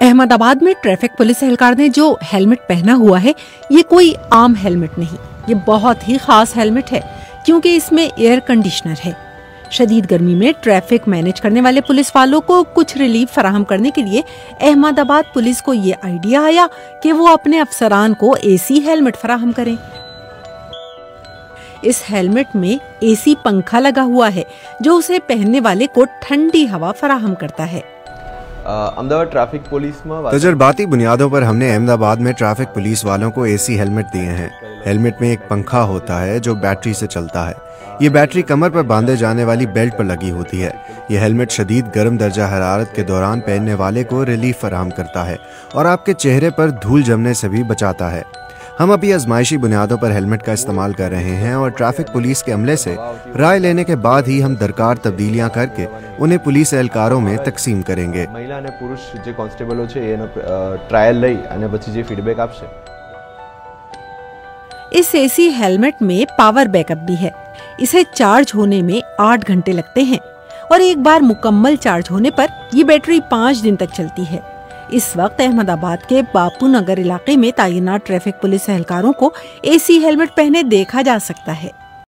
अहमदाबाद में traffic police एहलकार ने जो हेलमेट पहना हुआ है ये कोई आम हेलमेट नहीं, ये बहुत ही खास हेलमेट है क्योंकि इसमें एयर कंडीशनर है। शदीद गर्मी में ट्रैफिक मैनेज करने वाले पुलिस वालों को कुछ रिलीफ फराहम करने के लिए अहमदाबाद पुलिस को ये आइडिया आया कि वो अपने अफसरान को एसी हेलमेट फराहम करें। इस हेलमेट में एसी पंखा लगा हुआ है जो उसे पहनने वाले को ठंडी हवा फराहम करता है। अहमदाबाद ट्रैफिक पुलिस में तजर्बाती बुनियादों पर हमने अहमदाबाद में ट्रैफिक पुलिस वालों को एसी हेलमेट दिए हैं। हेलमेट में एक पंखा होता है जो बैटरी से चलता है। ये बैटरी कमर पर बांधे जाने वाली बेल्ट पर लगी होती है। ये हेलमेट शदीद गर्म दर्जा हरारत के दौरान पहनने वाले को रिलीफ फराहम करता है और आपके चेहरे पर धूल जमने से भी बचाता है। हम अभी आजमाइशी बुनियादों पर हेलमेट का इस्तेमाल कर रहे हैं और ट्रैफिक पुलिस के अमले से राय लेने के बाद ही हम दरकार तब्दीलियां करके उन्हें पुलिस एहलकारों में तकसीम करेंगे। महिला અને પુરુષ જે કોન્સ્ટેબલો છે એનો ટ્રાયલ લઈ અને પછી જે ફીડબેક આપશે। इस एसी हेलमेट में पावर बैकअप भी है। इसे चार्ज होने में 8 घंटे लगते हैं और एक बार मुकम्मल चार्ज होने पर ये बैटरी 5 दिन तक चलती है। इस वक्त अहमदाबाद के बापू नगर इलाके में तैनात ट्रैफिक पुलिस एहलकारों को एसी हेलमेट पहने देखा जा सकता है।